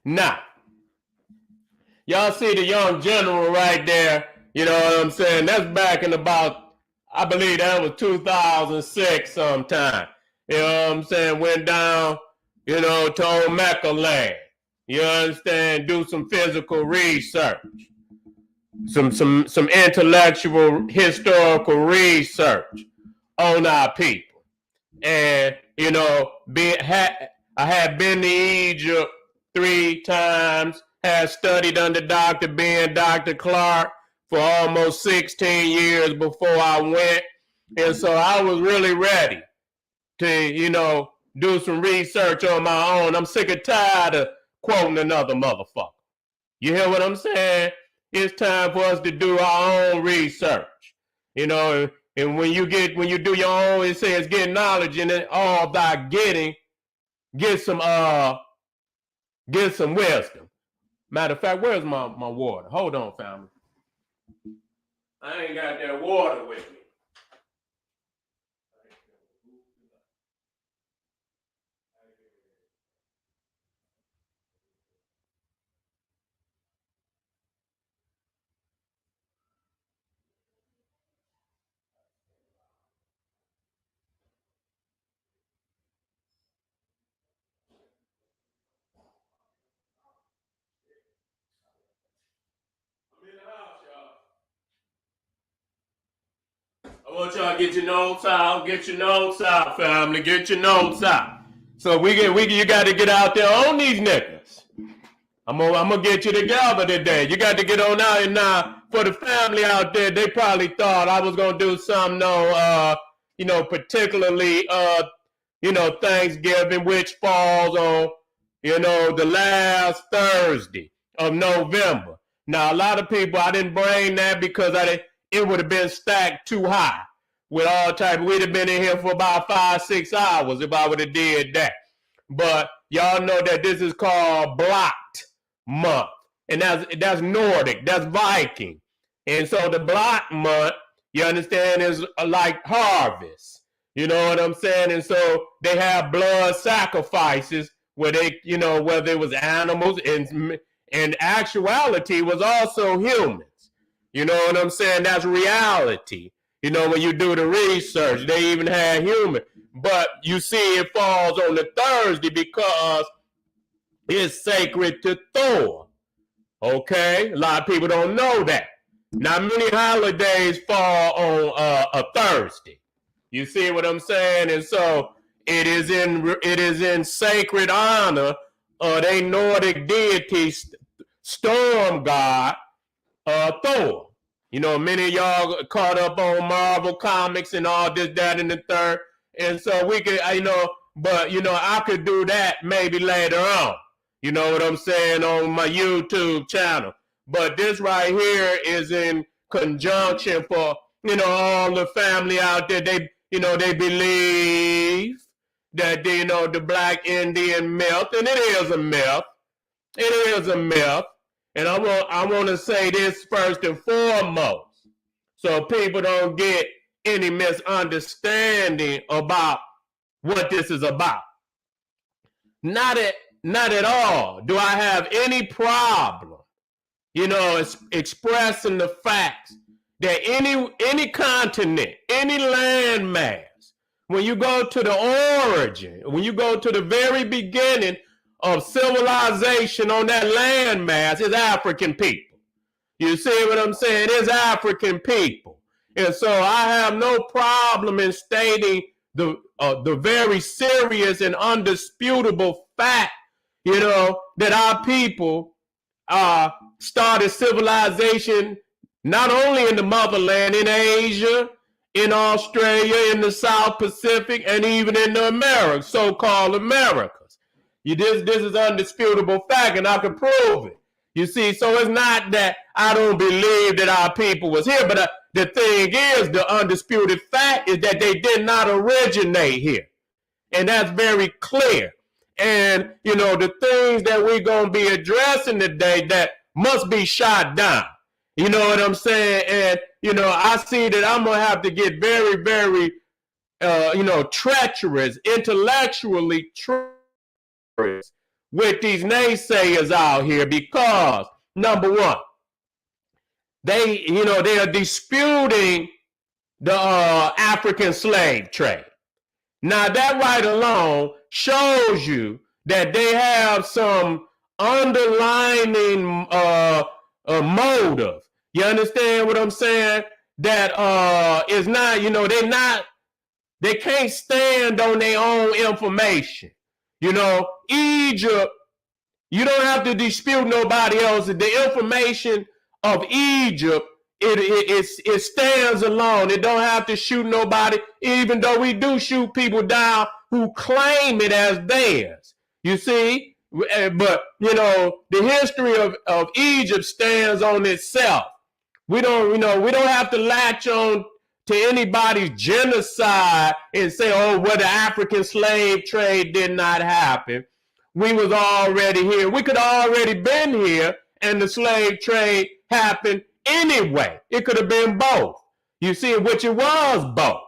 Now, y'all see the young general right there, you know what I'm saying? That's back in about, I believe that was 2006 sometime. You know what I'm saying? Went down, you know, to Olmec land. You understand? Do some physical research. Some intellectual historical research on our people. And, you know, I had been to Egypt 3 times, had studied under Dr. Ben, Dr. Clark for almost 16 years before I went. And so I was really ready to, you know, do some research on my own. I'm sick and tired of quoting another motherfucker. You hear what I'm saying? It's time for us to do our own research. You know, and when you do your own, it says get knowledge, and then all thy getting, get some wisdom. Matter of fact, where's my water? Hold on, family. I ain't got that water with me. I want y'all to get your notes out. Get your notes out, family. Get your notes out. So you got to get out there on these niggas. I'm gonna get you together today. You got to get on out. And now for the family out there, they probably thought I was gonna do something, you know, particularly, you know, Thanksgiving, which falls on, you know, the last Thursday of November. Now, a lot of people, I didn't bring that because it would have been stacked too high with all type. We'd have been in here for about 5-6 hours if I would have did that. But y'all know that this is called Blocked Month, and that's Nordic, that's Viking, and so the Blocked Month, you understand, is like harvest. You know what I'm saying? And so they have blood sacrifices where they, you know, whether it was animals, and in actuality was also humans. You know what I'm saying? That's reality. You know, when you do the research, they even had human. But you see it falls on the Thursday because it's sacred to Thor. Okay? A lot of people don't know that. Now, many holidays fall on a Thursday. You see what I'm saying? And so it is in sacred honor of a Nordic deity, storm god, Thor. You know, many of y'all caught up on Marvel comics and all this, that, and the third. And so we could, you know, but, you know, I could do that maybe later on. You know what I'm saying, on my YouTube channel. But this right here is in conjunction for, you know, all the family out there. They, you know, they believe that, you know, the Black Indian myth, and it is a myth. It is a myth. And I want to say this first and foremost, so people don't get any misunderstanding about what this is about. Not at all do I have any problem, you know, expressing the facts that any continent, any landmass, when you go to the origin, when you go to the very beginning of civilization on that landmass, is African people. You see what I'm saying? It's African people. And so I have no problem in stating the very serious and undisputable fact, you know, that our people started civilization not only in the motherland, in Asia, in Australia, in the South Pacific, and even in the Americas, so-called Americas. This is undisputable fact, and I can prove it. You see, so it's not that I don't believe that our people was here, but the thing is, the undisputed fact is that they did not originate here. And that's very clear. And, you know, the things that we're going to be addressing today that must be shot down. You know what I'm saying? And, you know, I see that I'm going to have to get very, very, you know, treacherous, intellectually treacherous with these naysayers out here because, number one, they are disputing the African slave trade. Now that right alone shows you that they have some underlining motive. You understand what I'm saying? That is not, they can't stand on their own information. Egypt, you don't have to dispute nobody else. The information of Egypt, it stands alone. It don't have to shoot nobody, even though we do shoot people down who claim it as theirs. You see? But, the history of Egypt stands on itself. We don't have to latch on to anybody's genocide and say, oh, well, the African slave trade did not happen. We was already here. We could already been here, and the slave trade happened anyway. It could have been both. You see, which it was both.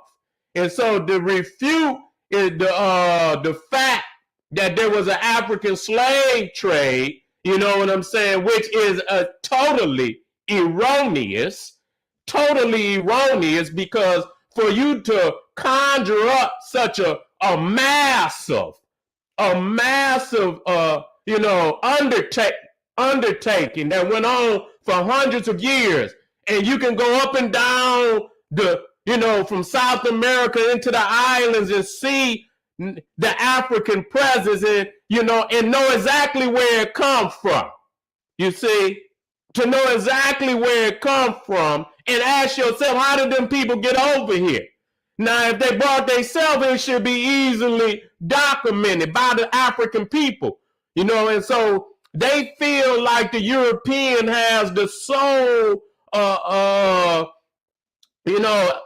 And so to refute is the fact that there was an African slave trade, you know what I'm saying, which is a totally erroneous, because for you to conjure up such a massive undertaking that went on for hundreds of years, and you can go up and down from South America into the islands and see the African presence and know exactly where it comes from. You see, to know exactly where it comes from and ask yourself, how did them people get over here? Now, if they brought themselves, it should be easily documented by the African people, and so they feel like the European has the sole,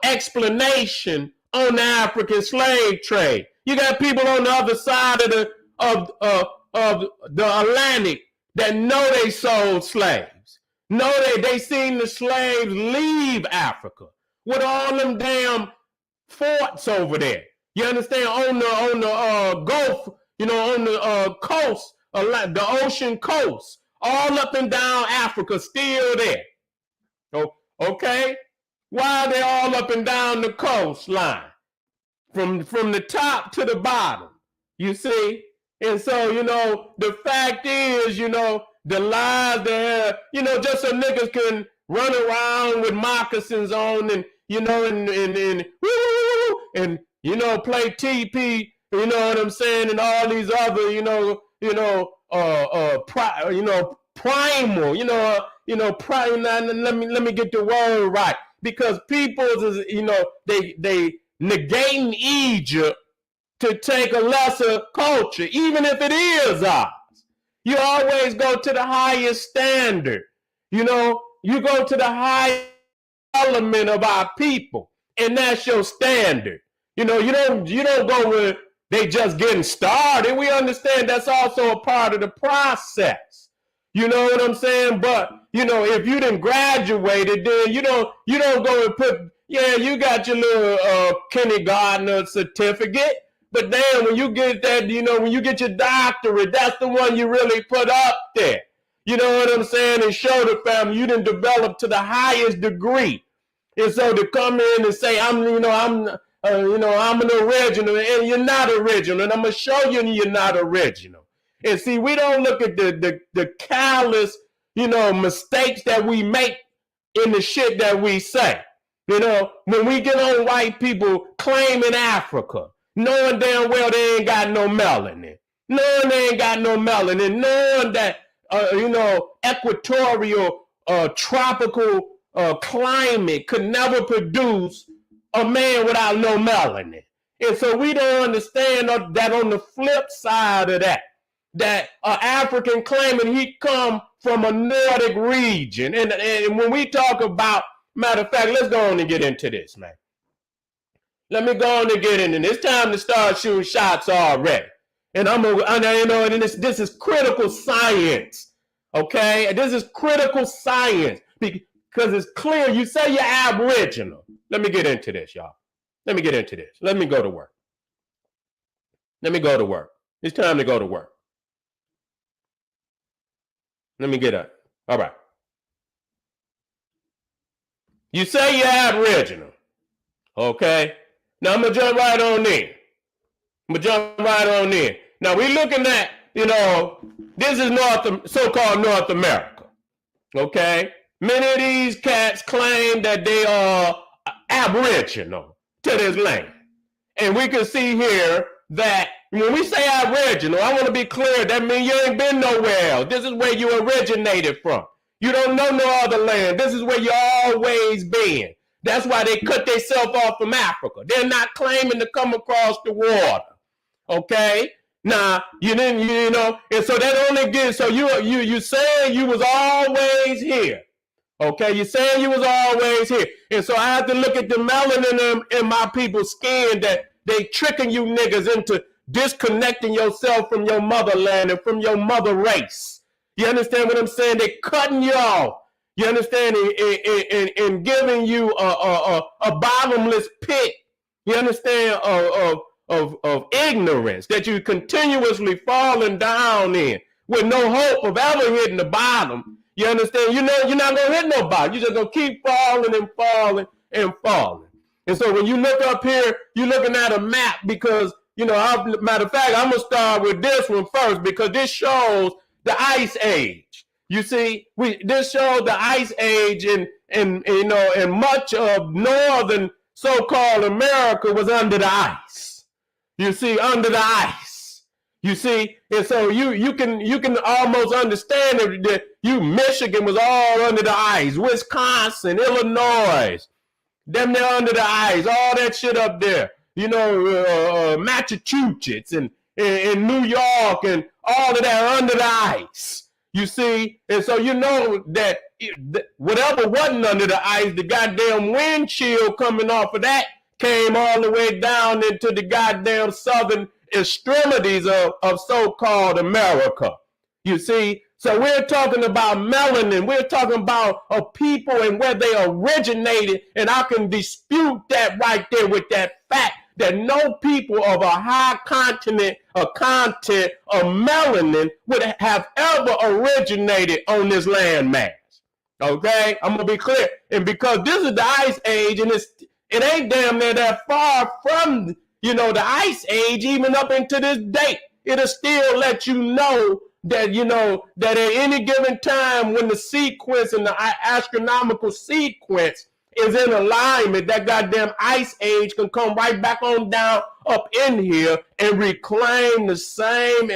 explanation on the African slave trade. You got people on the other side of the Atlantic that know they sold slaves. Know they seen the slaves leave Africa with all them damn forts over there. You understand? On the Gulf, on the coast, the ocean coast, all up and down Africa, still there. Oh, okay? Why are they all up and down the coastline? From the top to the bottom, you see? And so, the fact is, the lies there, just so niggas can run around with moccasins on and, and play TP, you know what I'm saying? And all these other, primal, let me get the word right. Because people's is, they negating Egypt to take a lesser culture, even if it is ours. You always go to the highest standard. You go to the highest element of our people, and that's your standard. You don't go where they just getting started. We understand that's also a part of the process. You know what I'm saying? But if you done graduated, then you don't go and put, you got your little kindergartner certificate. But then when you get that, when you get your doctorate, that's the one you really put up there. You know what I'm saying? And show the family you done developed to the highest degree. And so to come in and say, I'm an original, and you're not original, and I'm gonna show you you're not original. And see, we don't look at the callous, mistakes that we make in the shit that we say. When we get on white people claiming Africa, knowing damn well they ain't got no melanin, knowing they ain't got no melanin, knowing that, equatorial, tropical climate could never produce a man without no melanin. And so we don't understand that on the flip side of that African claiming he come from a Nordic region. And when we talk about, matter of fact, let's go on and get into this, man. Let me go on and get into this. It's time to start shooting shots already. And this is critical science, okay? This is critical science because it's clear. You say you're Aboriginal. Let me get into this, y'all. Let me get into this. Let me go to work. It's time to go to work. Let me get up. All right. You say you're Aboriginal. Okay. Now I'm going to jump right on in. Now we're looking at, this is so-called North America. Okay. Many of these cats claim that they are Aboriginal to this land. And we can see here that when we say Aboriginal, I want to be clear, that means you ain't been nowhere else. This is where you originated from. You don't know no other land. This is where you always been. That's why they cut themselves off from Africa. They're not claiming to come across the water. Okay? Now, you didn't, and so that only gives, so you saying you was always here. Okay, you're saying you was always here. And so I have to look at the melanin in my people's skin that they tricking you niggas into disconnecting yourself from your motherland and from your mother race. You understand what I'm saying? They cutting you off. You understand? And giving you a bottomless pit. You understand? Of ignorance that you continuously falling down in with no hope of ever hitting the bottom. You understand? You're not going to hit no bottom. You're just going to keep falling and falling and falling. And so when you look up here, you're looking at a map because, matter of fact, I'm going to start with this one first because this shows the Ice Age. You see, this shows the Ice Age and much of northern so-called America was under the ice. You see, under the ice. You see, and so you can almost understand that Michigan was all under the ice, Wisconsin, Illinois, them there under the ice, all that shit up there. Massachusetts and New York and all of that under the ice. You see, and so that whatever wasn't under the ice, the goddamn wind chill coming off of that came all the way down into the goddamn southern extremities of so-called America. You see, so we're talking about melanin. We're talking about a people and where they originated, and I can dispute that right there with that fact that no people of a high content of melanin would have ever originated on this landmass. Okay, I'm gonna be clear, and because this is the Ice Age, and it ain't damn near that far from the Ice Age, even up into this date. It'll still let you know that that at any given time when the sequence and the astronomical sequence is in alignment, that goddamn Ice Age can come right back on down up in here and reclaim the same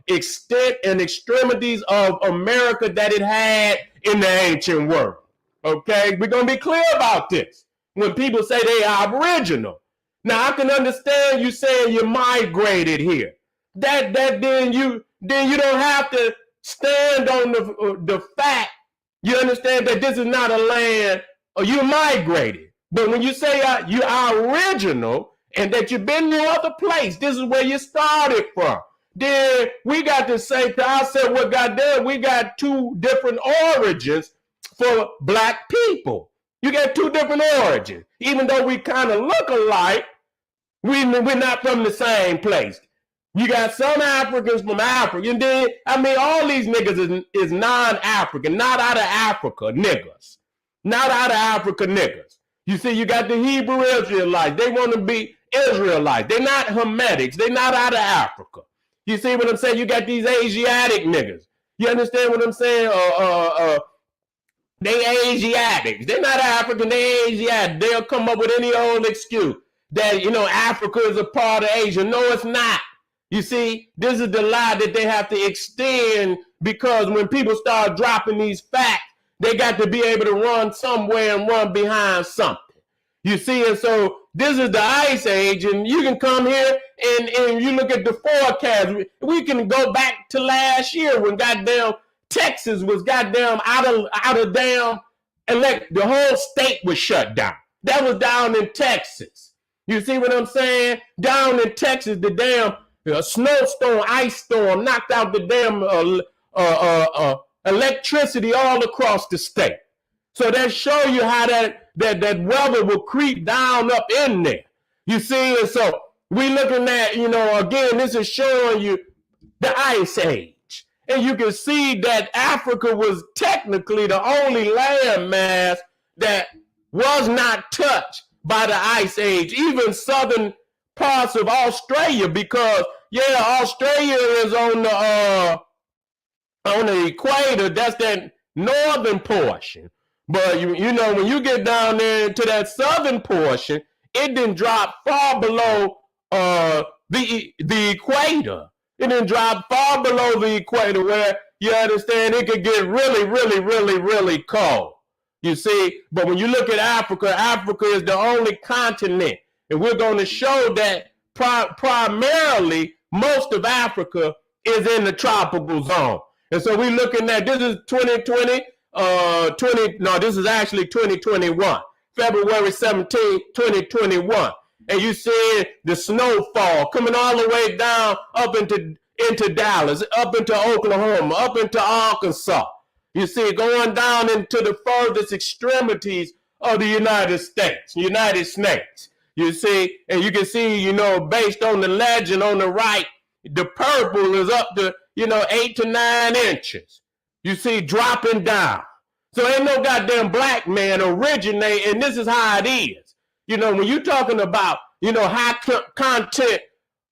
extent and extremities of America that it had in the ancient world. Okay, we're gonna be clear about this. When people say they are Aboriginal, now I can understand you saying you migrated here. Then you don't have to stand on the fact. You understand that this is not a land. Or you migrated. But when you say you are original and that you've been to other place, this is where you started from. Then we got to say to ourselves, well, goddamn, we got two different origins for black people. You got two different origins. Even though we kind of look alike, we're not from the same place. You got some Africans from Africa. And then, all these niggas is non-African, not out of Africa niggas. Not out of Africa niggas. You see, you got the Hebrew Israelites. They want to be Israelites. They're not Hamitic. They're not out of Africa. You see what I'm saying? You got these Asiatic niggas. You understand what I'm saying? They Asiatics. They're not African. They Asiatic. They'll come up with any old excuse that, Africa is a part of Asia. No, it's not. You see, this is the lie that they have to extend because when people start dropping these facts, they got to be able to run somewhere and run behind something. You see, and so this is the Ice Age, and you can come here and you look at the forecast. We can go back to last year when goddamn Texas was goddamn out of damn the whole state was shut down. That was down in Texas. You see what I'm saying? Down in Texas, the damn snowstorm, ice storm knocked out the damn electricity all across the state. So that show you how that weather will creep down up in there. You see, and so we looking at, again, this is showing you the Ice Age. And you can see that Africa was technically the only landmass that was not touched by the Ice Age, even southern parts of Australia, because, yeah, Australia is on the equator. That's that northern portion. But, you know, when you get down there to that southern portion, it didn't drop far below the equator. It didn't drop far below the equator where, you understand, it could get really, really, really, really cold. You see, but when you look at Africa, Africa is the only continent. And we're going to show that primarily most of Africa is in the tropical zone. And so we're looking at, this is 2020, this is actually 2021, February 17, 2021. And you see the snowfall coming all the way down up into Dallas, up into Oklahoma, up into Arkansas. You see, going down into the furthest extremities of the United States. You see, and you can see, you know, based on the legend on the right, the purple is up to, you know, 8 to 9 inches. You see, dropping down. So ain't no goddamn black man originate, and this is how it is. You know, when you're talking about, you know, high content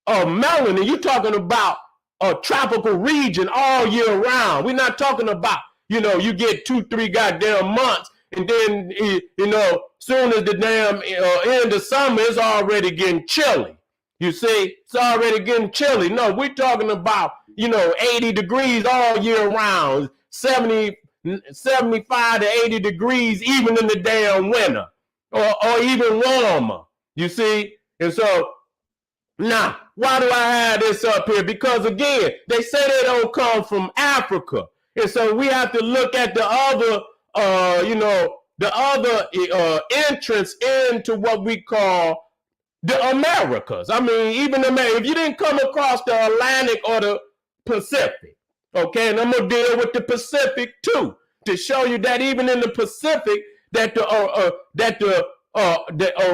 of melanin, you're talking about a tropical region all year round. We're not talking about, you know, you get 2-3 goddamn months, and then, you know, soon as the damn end of summer, it's already getting chilly. You see, it's already getting chilly. No, we're talking about, you know, 80 degrees all year round, 75 to 80 degrees even in the damn winter, or even warmer. You see, and so now, why do I have this up here? Because again, they say they don't come from Africa. And so we have to look at the other, entrance into what we call the Americas. I mean, even if you didn't come across the Atlantic or the Pacific, okay, and I'm gonna deal with the Pacific too, to show you that even in the Pacific, that the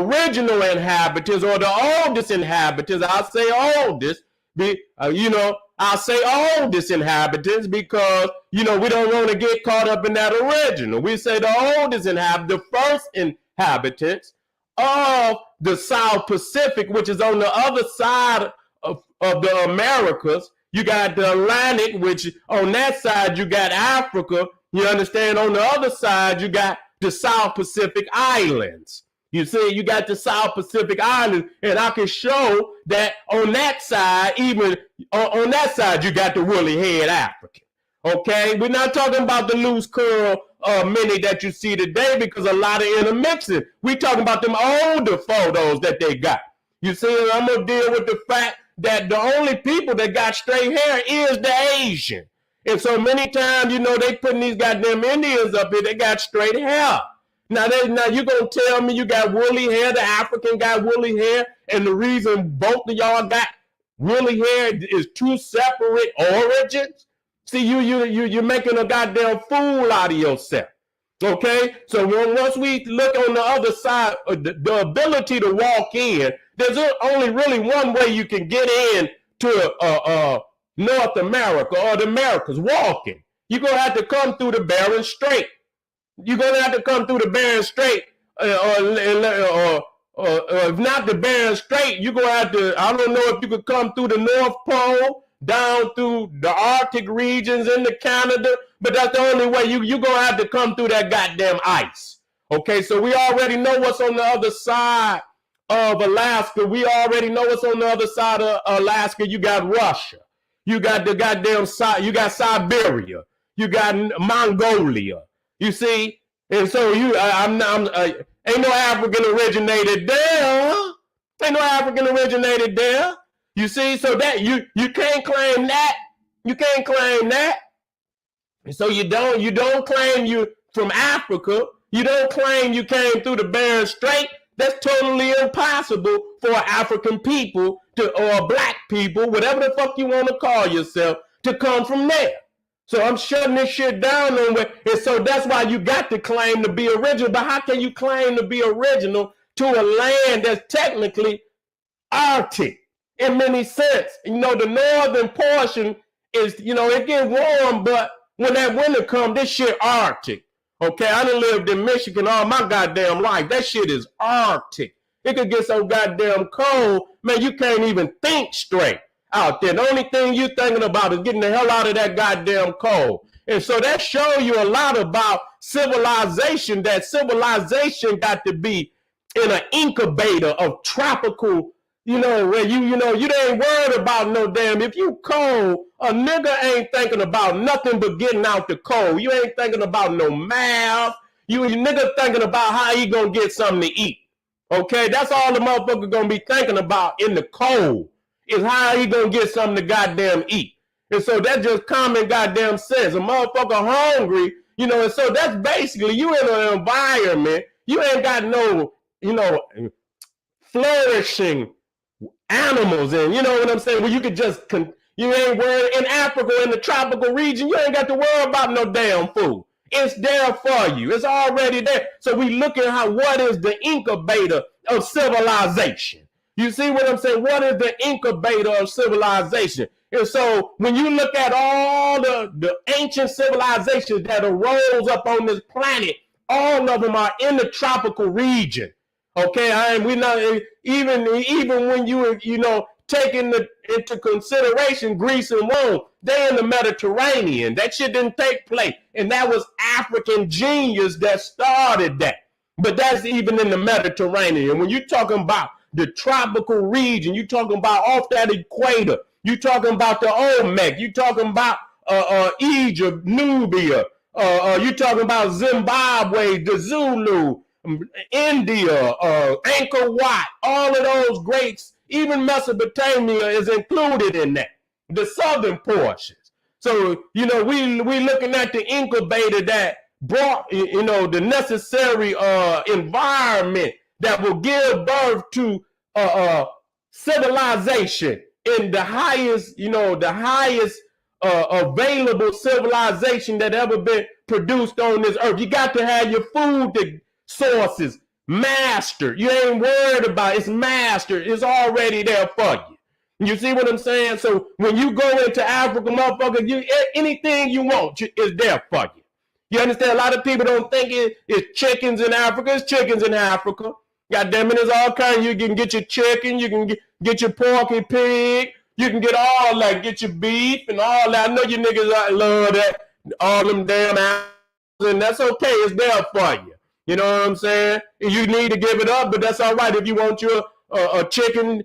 original inhabitants or the oldest inhabitants, I'll say oldest, I'll say oldest inhabitants because, you know, we don't want to get caught up in that original. We say the oldest inhabitants, the first inhabitants of the South Pacific, which is on the other side of the Americas. You got the Atlantic, which on that side you got Africa. You understand? On the other side you got the South Pacific Islands. You see, you got the South Pacific Islands, and I can show that on that side, even on that side, you got the woolly head African. Okay, we're not talking about the loose curl mini that you see today because a lot of intermixing. We're talking about them older photos that they got. You see, I'm gonna deal with the fact that the only people that got straight hair is the Asian, and so many times, you know, they putting these goddamn Indians up here. They got straight hair. Now you're going to tell me you got woolly hair, the African got woolly hair, and the reason both of y'all got woolly hair is two separate origins? See, you're making a goddamn fool out of yourself, okay? So once we look on the other side, the ability to walk in, there's only really one way you can get in to North America or the Americas, walking. You're going to have to come through the Bering Strait. You're going to have to come through the Bering Strait, or if not the Bering Strait, you're going to have to, I don't know if you could come through the North Pole, down through the Arctic regions into Canada, but that's the only way. You're going to have to come through that goddamn ice. Okay, so we already know what's on the other side of Alaska. We already know what's on the other side of Alaska. You got Russia. You got the goddamn, you got Siberia. You got Mongolia. You see, and so ain't no African originated there. Ain't no African originated there. You see, so that you can't claim that. You can't claim that. And so you don't claim you from Africa. You don't claim you came through the Bering Strait. That's totally impossible for African people or black people, whatever the fuck you want to call yourself, to come from there. So I'm shutting this shit down on where, and so that's why you got to claim to be original. But how can you claim to be original to a land that's technically Arctic in many sense? You know, the northern portion is, it get warm, but when that winter come, this shit Arctic. Okay, I done lived in Michigan all my goddamn life. That shit is Arctic. It could get so goddamn cold, man, you can't even think straight out there. The only thing you thinking about is getting the hell out of that goddamn cold. And so that shows you a lot about civilization, that civilization got to be in an incubator of tropical, where you ain't worried about no damn, if you cold, a nigga ain't thinking about nothing but getting out the cold. You ain't thinking about no math. You nigga thinking about how he gonna get something to eat. Okay, that's all the motherfucker gonna be thinking about in the cold, is how he gonna get something to goddamn eat. And so that's just common goddamn sense. A motherfucker hungry, and so that's basically, you in an environment, you ain't got no, flourishing animals, and you know what I'm saying, where you could just, you ain't worried, in Africa, in the tropical region, you ain't got to worry about no damn food. It's there for you. It's already there. So we look at what is the incubator of civilization. You see what I'm saying? What is the incubator of civilization? And so when you look at all the ancient civilizations that arose up on this planet, all of them are in the tropical region. Okay, we not even when you taking into consideration Greece and Rome, they in the Mediterranean. That shit didn't take place, and that was African genius that started that. But that's even in the Mediterranean. When you're talking about the tropical region, you're talking about off that equator. You're talking about the Olmec. You're talking about Egypt, Nubia. You're talking about Zimbabwe, the Zulu, India, Angkor Wat. All of those greats. Even Mesopotamia is included in that, the southern portions. So, we looking at the incubator that brought, the necessary environment that will give birth to civilization in the highest, available civilization that ever been produced on this earth. You got to have your food sources mastered. You ain't worried about it. It's mastered. It's already there for you. You see what I'm saying? So when you go into Africa, motherfucker, anything you want is there for you. You understand? A lot of people don't think it's chickens in Africa. It's chickens in Africa. God damn it, there's all kinds. You can get your chicken. You can get your pork and pig. You can get all that. Get your beef and all that. I know you niggas love that. All them damn animals. And that's okay. It's there for you. You know what I'm saying? You need to give it up, but that's all right. If you want your a chicken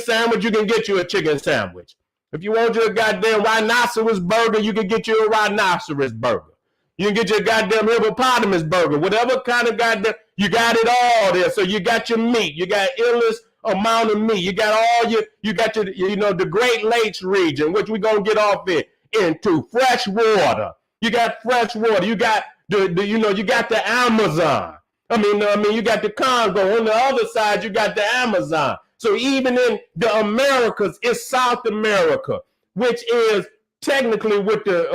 sandwich, you can get you a chicken sandwich. If you want your goddamn rhinoceros burger, you can get you a rhinoceros burger. You can get your goddamn hippopotamus burger. Whatever kind of goddamn, you got it all there. So you got your meat. You got endless amount of meat. You got the Great Lakes region, which we're going to get off into. Fresh water. You got fresh water. You got you got the Amazon. You got the Congo. On the other side, you got the Amazon. So even in the Americas, it's South America, which is technically with the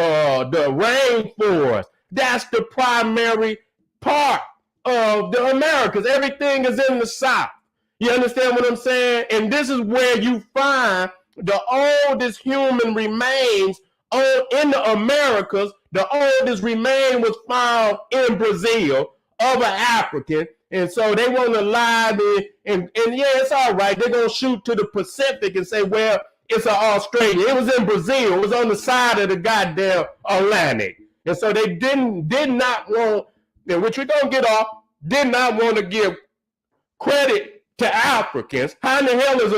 rainforest. That's the primary part of the Americas. Everything is in the South. You understand what I'm saying? And this is where you find the oldest human remains in the Americas. The oldest remain was found in Brazil of an African. And so they want to lie and yeah, it's all right. They're going to shoot to the Pacific and say, well, it's an Australian. It was in Brazil. It was on the side of the goddamn Atlantic. And so they did not want, which we're going to get off, did not want to give credit to Africans. How in the hell is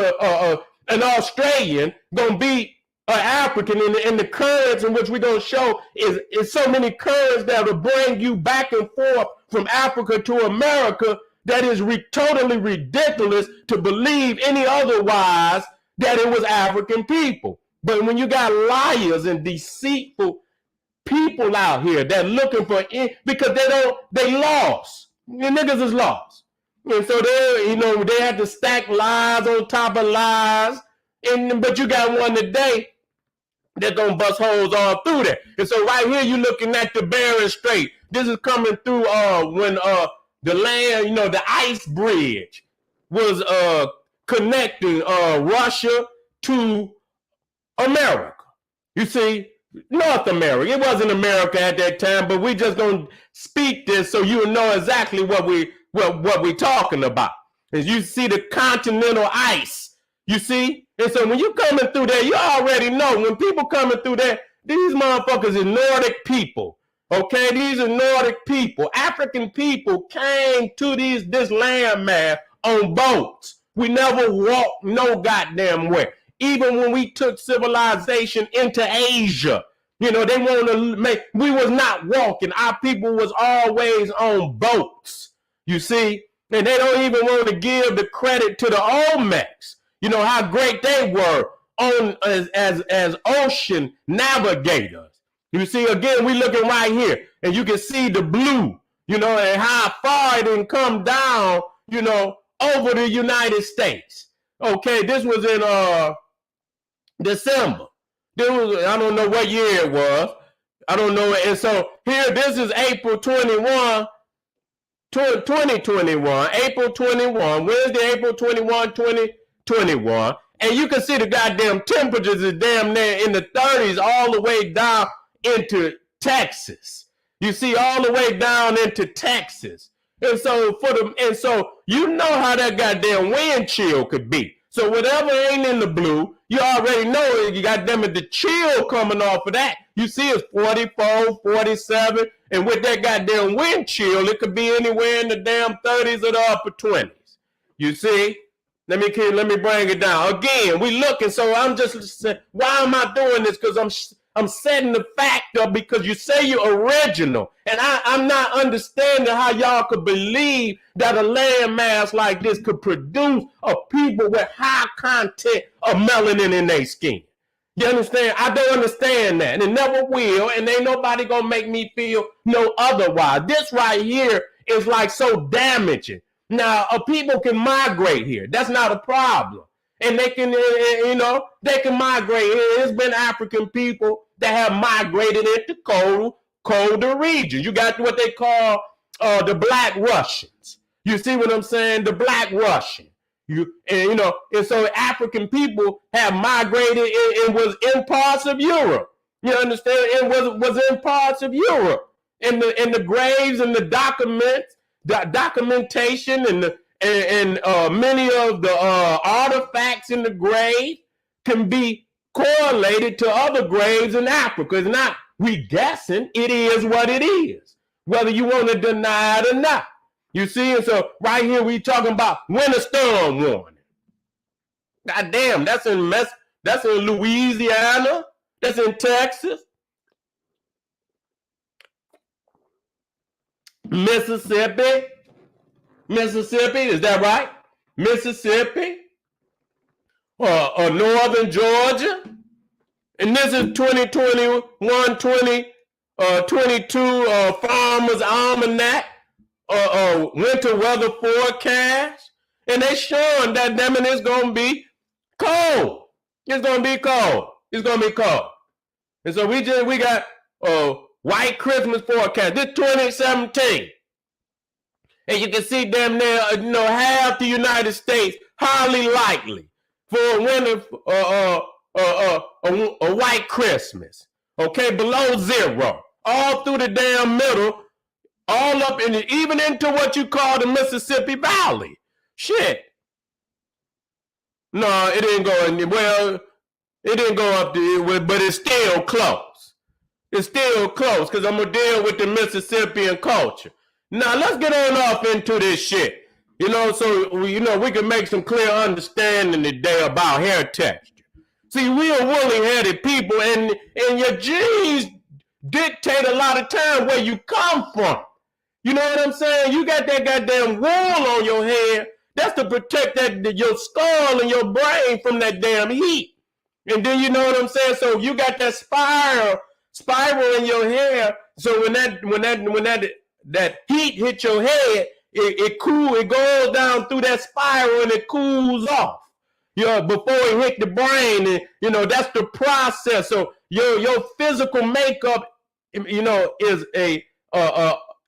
an Australian going to be an African in the currents in which we're going to show is so many currents that will bring you back and forth from Africa to America that is totally ridiculous to believe any otherwise that it was African people. But when you got liars and deceitful people out here that looking for because they lost. The niggas is lost. And so they have to stack lies on top of lies. But you got one today that's gonna bust holes all through there. And so right here you're looking at the Bering Strait. This is coming through when the land, the ice bridge was connecting Russia to America. You see, North America. It wasn't America at that time, but we just gonna speak this so you know exactly what we talking about. As you see the continental ice, you see, and so when you coming through there, you already know when people coming through there, these motherfuckers are Nordic people. Okay, these are Nordic people. African people came to this landmass on boats. We never walked no goddamn way. Even when we took civilization into Asia, you know, they want to make, we was not walking. Our people was always on boats, you see? And they don't even want to give the credit to the Olmecs, you know, how great they were on as ocean navigators. You see, again, we looking right here, and you can see the blue, you know, and how far it didn't come down, you know, over the United States. Okay, this was in December. This was, I don't know what year it was. I don't know. And so here, this is April 21, 2021. April 21, Wednesday, April 21, 2021. And you can see the goddamn temperatures is damn near in the 30s all the way down into Texas. You see all the way down into Texas. And so you know how that goddamn wind chill could be. So whatever ain't in the blue, you already know it. You got them at the chill coming off of that. You see it's 44, 47, and with that goddamn wind chill, it could be anywhere in the damn 30s or the upper 20s. You see? Let me bring it down. Again, we looking, so I'm just saying, why am I doing this? Because I'm setting the fact up because you say you're original. And I'm not understanding how y'all could believe that a landmass like this could produce a people with high content of melanin in their skin. You understand? I don't understand that. And it never will. And ain't nobody gonna make me feel no otherwise. This right here is like so damaging. Now, people can migrate here. That's not a problem. And they can, you know, they can migrate. There's been African people that have migrated into colder regions. You got what they call the Black Russians. You see what I'm saying? The Black Russian. And so African people have migrated and was in parts of Europe. You understand? It was in parts of Europe. In the graves and the documentation and many of the artifacts in the grave can be correlated to other graves in Africa. It's not we guessing. It is what it is, whether you want to deny it or not. You see, and so right here we talking about winter storm warning. God damn, that's in Louisiana. That's in Texas, Mississippi. Is that right? Mississippi or northern Georgia. And this is 2021, 2022 Farmer's Almanac winter weather forecast. And they showing that damn it is going to be cold. It's going to be cold. It's going to be cold. And so we got white Christmas forecast. This 2017. And you can see damn near, half the United States, highly likely for a winter, a white Christmas. Okay, below zero, all through the damn middle, all up in it, even into what you call the Mississippi Valley. Shit. No, it didn't go. Well, it didn't go up to, but it's still close. It's still close because I'm gonna deal with the Mississippian culture. Now, let's get on off into this shit. So we can make some clear understanding today about hair texture. See, we are woolly-headed people, and your genes dictate a lot of time where you come from. You know what I'm saying? You got that goddamn wool on your head. That's to protect your skull and your brain from that damn heat. And then you know what I'm saying? So you got that spiral in your hair. So when that heat hits your head, it goes down through that spiral and it cools off. Before it hit the brain, and that's the process. So your physical makeup, is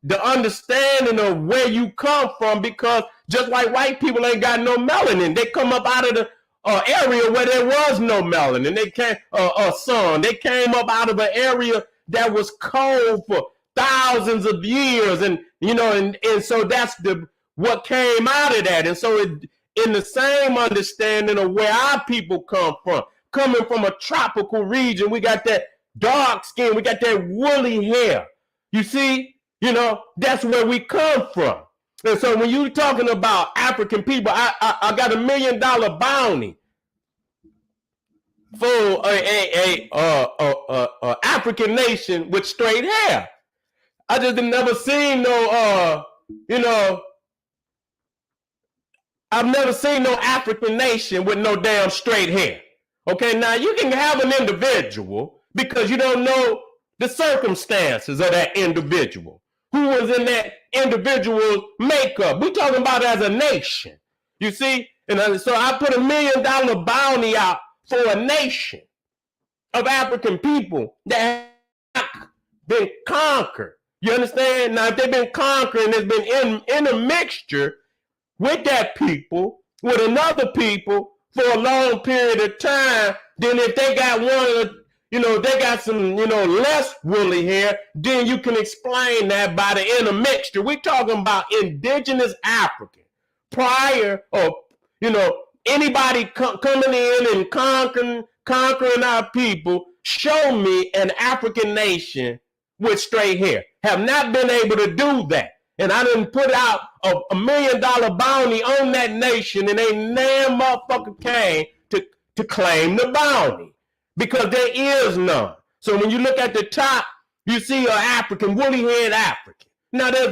the understanding of where you come from, because just like white people ain't got no melanin, they come up out of area where there was no melanin. They came sun. They came up out of an area that was cold for thousands of years, and and so that's what came out of that. And so in the same understanding of where our people come from, coming from a tropical region, we got that dark skin, we got that woolly hair. You see, that's where we come from. And so when you're talking about African people, I got $1 million bounty for a African nation with straight hair. I just never seen I've never seen no African nation with no damn straight hair. Okay, now you can have an individual because you don't know the circumstances of that individual. Who was in that individual's makeup? We're talking about as a nation. You see? And so I put $1 million bounty out for a nation of African people that have been conquered. You understand? Now, if they've been conquered and there's been in a mixture with that people, with another people for a long period of time, then if they got one of the they got some, less woolly hair, then you can explain that by the intermixture. We're talking about indigenous African. Prior, anybody coming in and conquering our people, show me an African nation with straight hair. Have not been able to do that. And I didn't put out $1 million bounty on that nation, and they damn motherfucker came to claim the bounty. Because there is none. So when you look at the top, you see an African, woolly-haired African. Now, there's